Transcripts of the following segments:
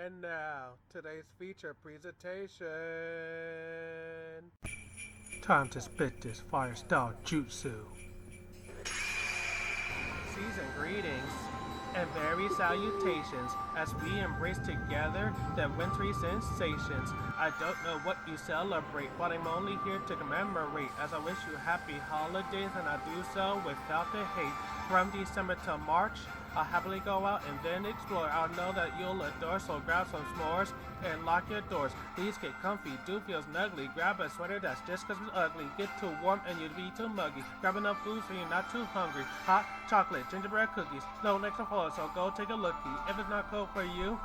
And now, today's feature presentation. Time to spit this fire style jutsu. Season greetings and very salutations as we embrace together the wintry sensations. I don't know what you celebrate, but I'm only here to commemorate as I wish you happy holidays, and I do so without the hate. From December to March, I'll happily go out and then explore. I know that you'll adore, so grab some s'mores and lock your doors. Please get comfy, do feel snuggly. Grab a sweater that's just 'cause it's ugly. Get too warm and you'd be too muggy. Grab enough food so you're not too hungry. Hot chocolate, gingerbread cookies, no extra foil, so go take a looky. If it's not cold for you,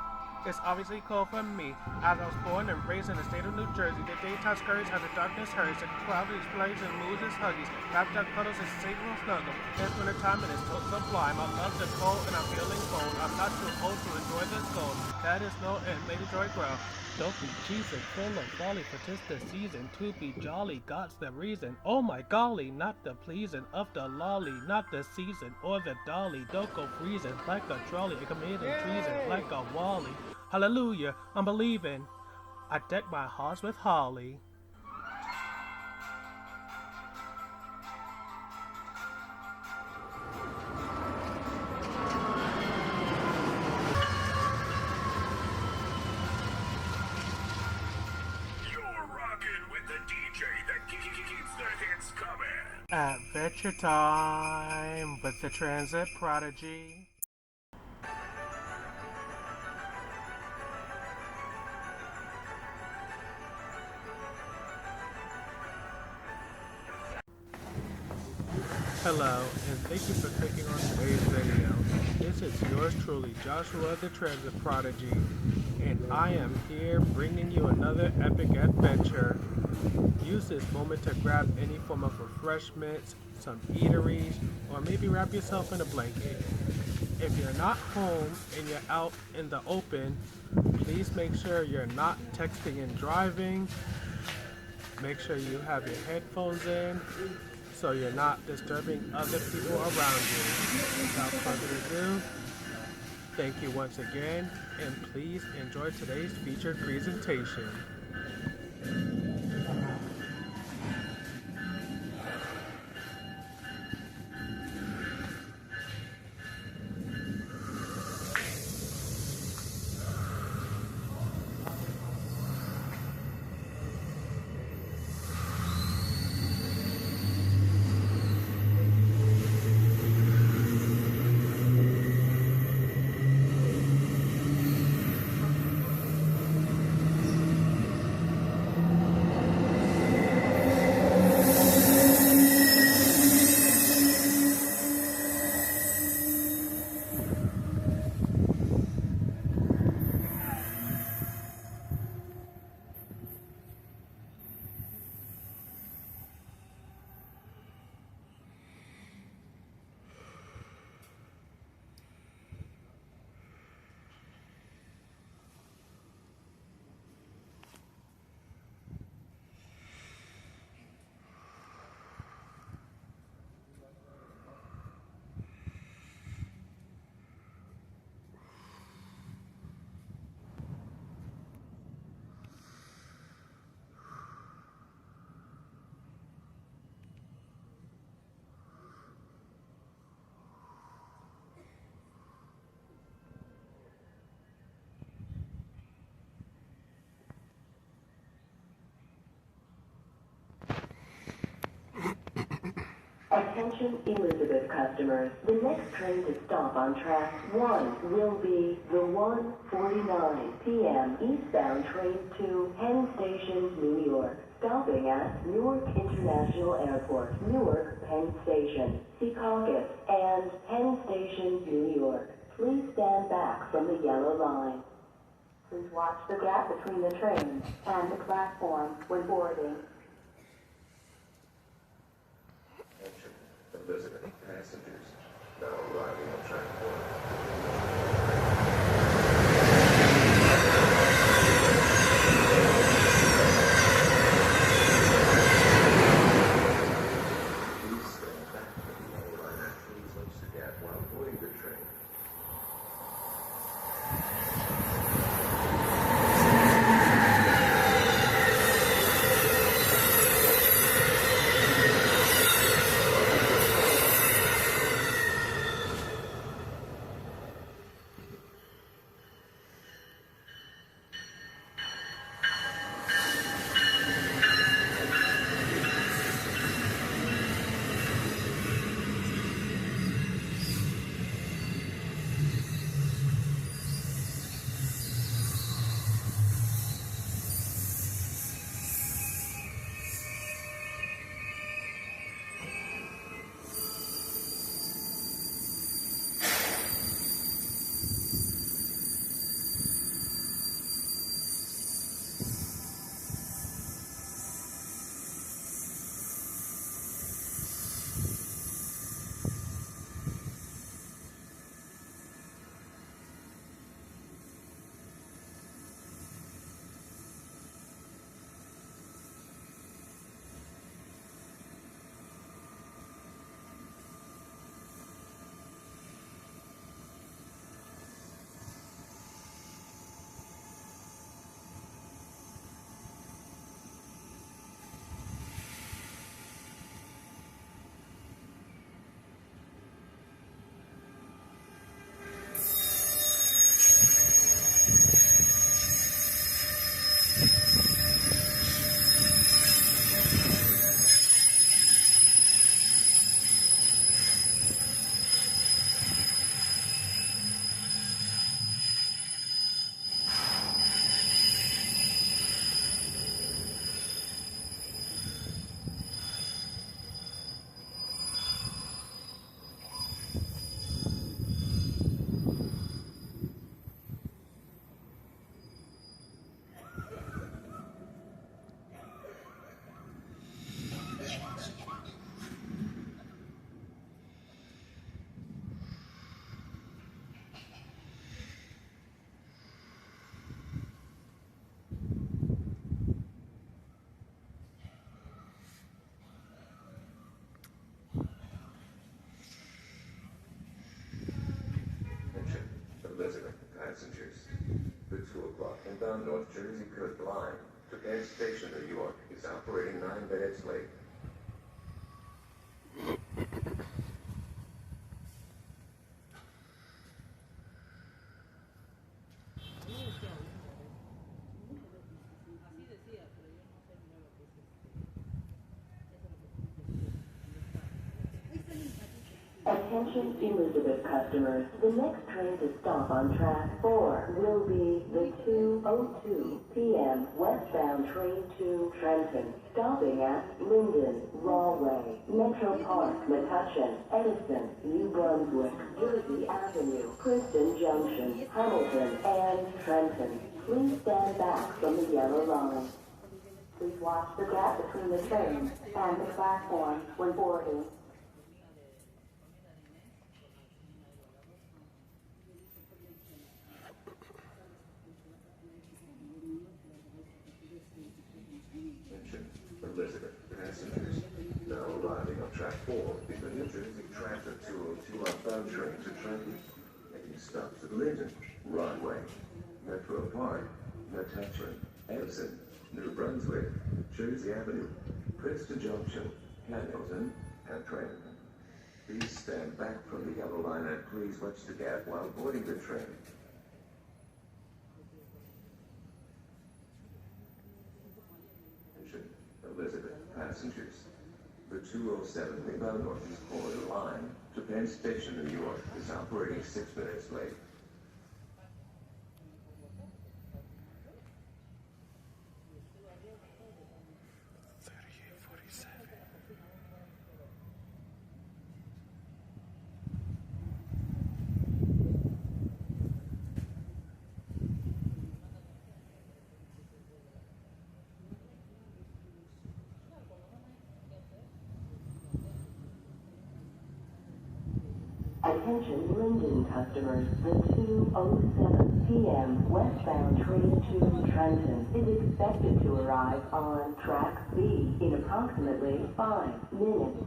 it's obviously cold for me. As I was born and raised in the state of New Jersey, the daytime scurries as the darkness hurries, the cloudy displays and moves its huggies. Wrapped up cuddles and seasonal snuggle. It's wintertime and it's so sublime. I love the cold and I'm feeling cold. I'm not too old to enjoy this cold. That is snow and lady joy grow. Don't be cheesing, full of folly, for 'tis the season to be jolly. God's the reason. Oh my golly, not the pleasing of the lolly, not the season or the dolly. Don't go freezing like a trolley and committing treason like a wally. Hallelujah, I'm believing. I deck my halls with holly. Adventure time with the transit prodigy. Hello, and thank you for clicking on today's video. This is yours truly, Joshua the Transit Prodigy, and I am here bringing you another epic adventure. Use this moment to grab any form of refreshments, some eateries, or maybe wrap yourself in a blanket. If you're not home and you're out in the open, please make sure you're not texting and driving. Make sure you have your headphones in so you're not disturbing other people around you. Without further ado, thank you once again, and please enjoy today's featured presentation. Attention Elizabeth customers, the next train to stop on track 1 will be the 1:49 p.m. eastbound train to Penn Station, New York, stopping at Newark International Airport, Newark Penn Station, Secaucus, and Penn Station, New York. Please stand back from the yellow line. Please watch the gap between the train and the platform when boarding. Visiting passengers now arriving on track 1. Please stand back from the yellow line and please watch the gap while boarding the train. passengers. The 2 o'clock inbound North Jersey Coast line to Penn Station, New York is operating 9 minutes late. Attention Elizabeth customers, the next train to stop on track 4 will be the 2:02 p.m. westbound train to Trenton, stopping at Linden, Rahway, Metro Park, Metuchen, Edison, New Brunswick, Jersey Avenue, Princeton Junction, Hamilton, and Trenton. Please stand back from the yellow line. Please watch the gap between the train and the platform when boarding. Elizabeth passengers now arriving on track 4 is the New Jersey Transit 202 outbound train to Trenton, making stops at Linden, Rahway, Metro Park, Metuchen, Edison, New Brunswick, Jersey Avenue, Princeton Junction, Hamilton, and Trenton. Please stand back from the yellow line and please watch the gap while boarding the train. Elizabeth passengers. The 207 inbound Northeast Corridor line to Penn Station, New York is operating 6 minutes late. Attention Linden customers, the 2:07 p.m. westbound train to Trenton is expected to arrive on track B in approximately 5 minutes.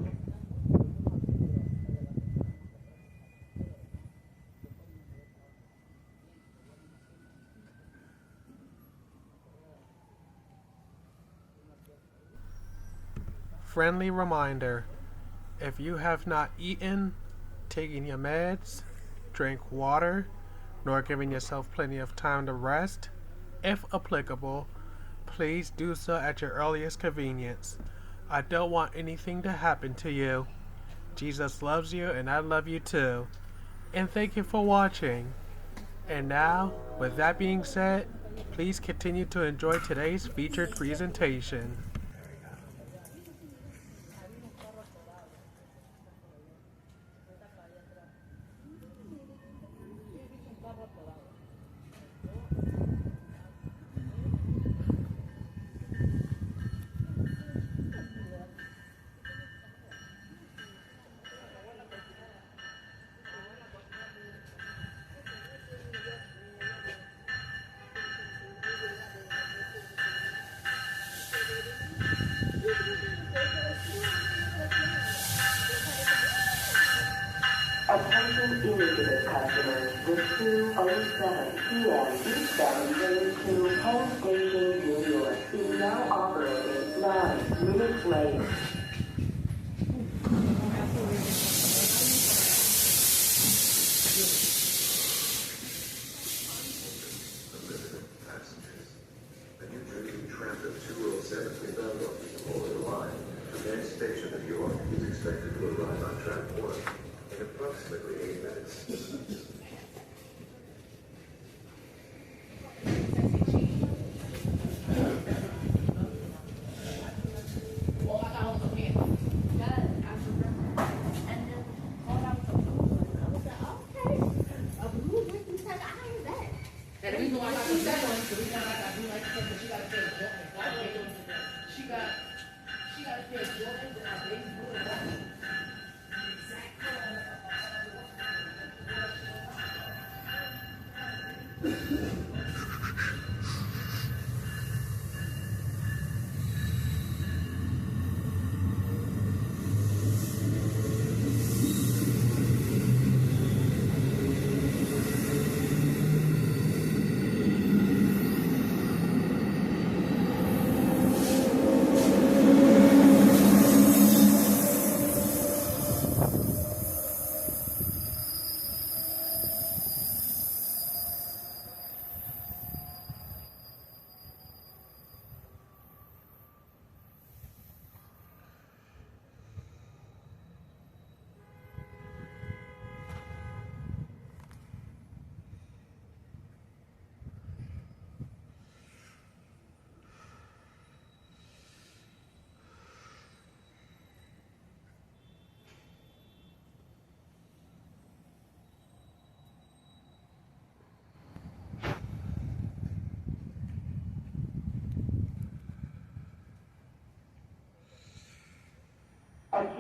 Friendly reminder, if you have not eaten, taking your meds, drink water, nor giving yourself plenty of time to rest, if applicable, please do so at your earliest convenience. I don't want anything to happen to you. Jesus loves you and I love you too. And thank you for watching. And now, with that being said, please continue to enjoy today's featured presentation. Attention Elizabeth customers, the 2:07 p.m. eastbound train to Penn Station, New York is now operating 9 minutes late. Elizabeth passengers. The New Jersey Transit 207 inbound Northeast Corridor line to Penn Station, New York is expected to arrive on track 1 in approximately 8 minutes. And the reason why I got to say on is the reason why I got to do like that, because she got to pay Jordan. She got to pay Jordan and our baby boy.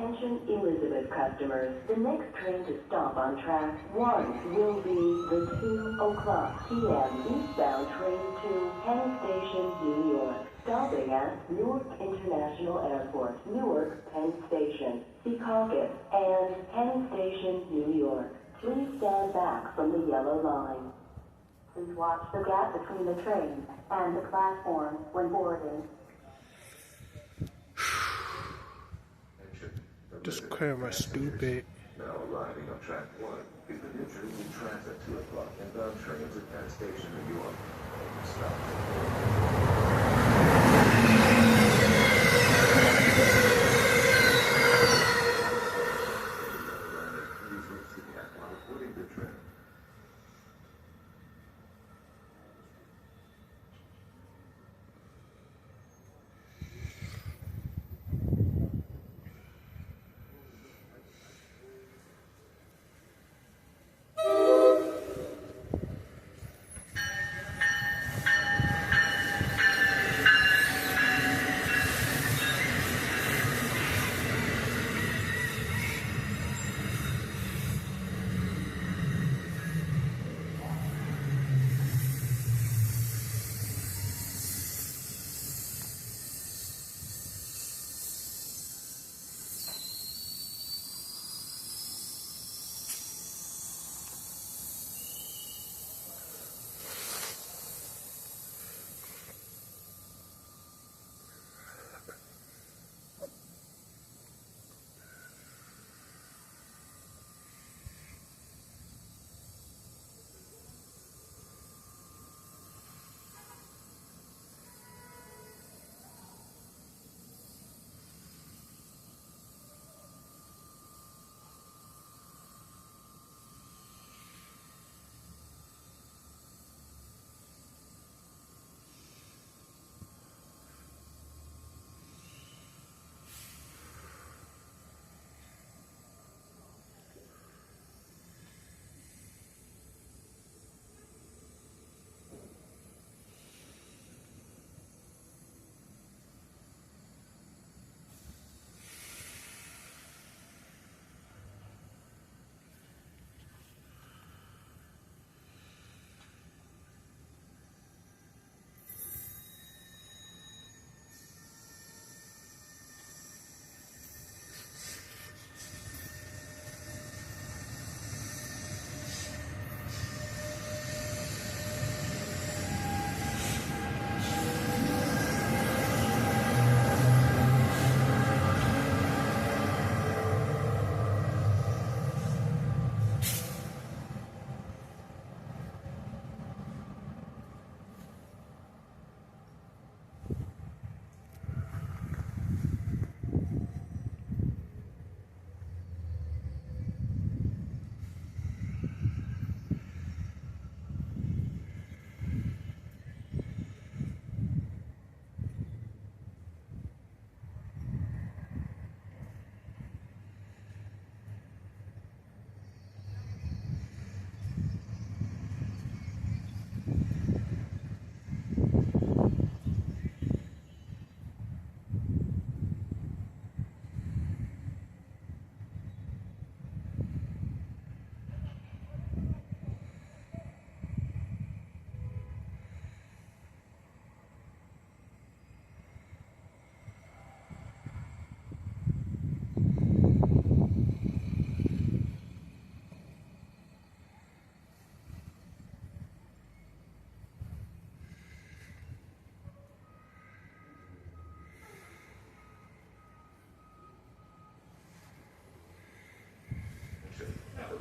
Attention Elizabeth customers, the next train to stop on track 1 will be the 2 o'clock p.m. eastbound train to Penn Station, New York, stopping at Newark International Airport, Newark Penn Station, Secaucus, and Penn Station, New York. Please stand back from the yellow line. Please watch the gap between the train and the platform when boarding. This camera's stupid. Now arriving on track 1 is the New Jersey Transit 2 o'clock inbound train to Penn Station, New York. Please reach the gap while boarding the train.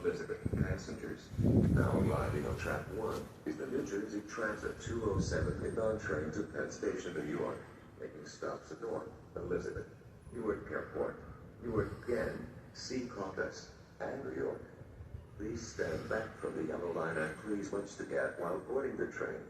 Elizabeth passengers. Now arriving on track 1 is the New Jersey Transit 207 inbound train to Penn Station, New York, making stops at Newark, Elizabeth, Newark Airport, Newark again, Secaucus, and New York. Please stand back from the yellow line and please watch the gap while boarding the train.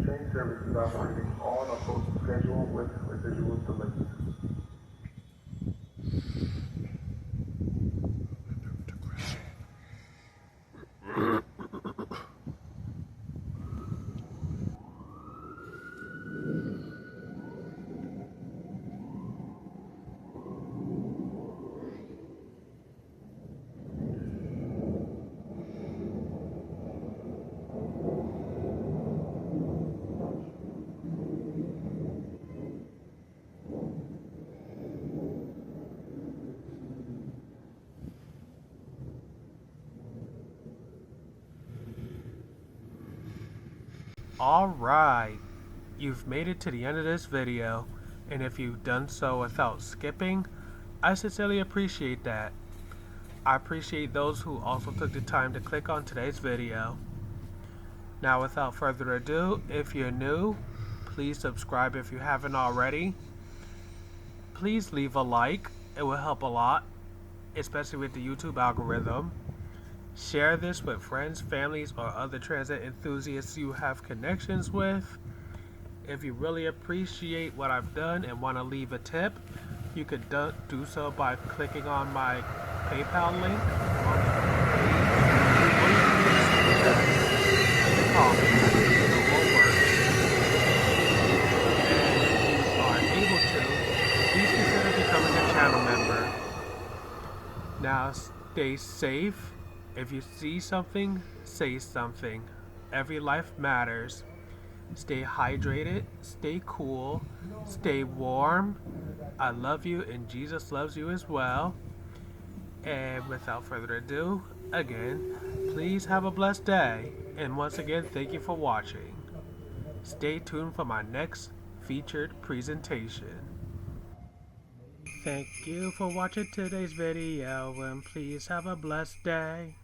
train service is operating on a posted schedule with residual delays. Alright, you've made it to the end of this video, and if you've done so without skipping, I sincerely appreciate that. I appreciate those who also took the time to click on today's video. Now without further ado, if you're new, please subscribe if you haven't already. Please leave a like, it will help a lot, especially with the YouTube algorithm. Share this with friends, families, or other transit enthusiasts you have connections with. If you really appreciate what I've done and want to leave a tip, you could do so by clicking on my PayPal link on the page, or you can use in the comments. It will work. And if you are able to, please consider becoming a channel member. Now stay safe. If you see something, say something. Every life matters. Stay hydrated, stay cool, stay warm. I love you and Jesus loves you as well. And without further ado, again, please have a blessed day. And once again, thank you for watching. Stay tuned for my next featured presentation. Thank you for watching today's video, and please have a blessed day.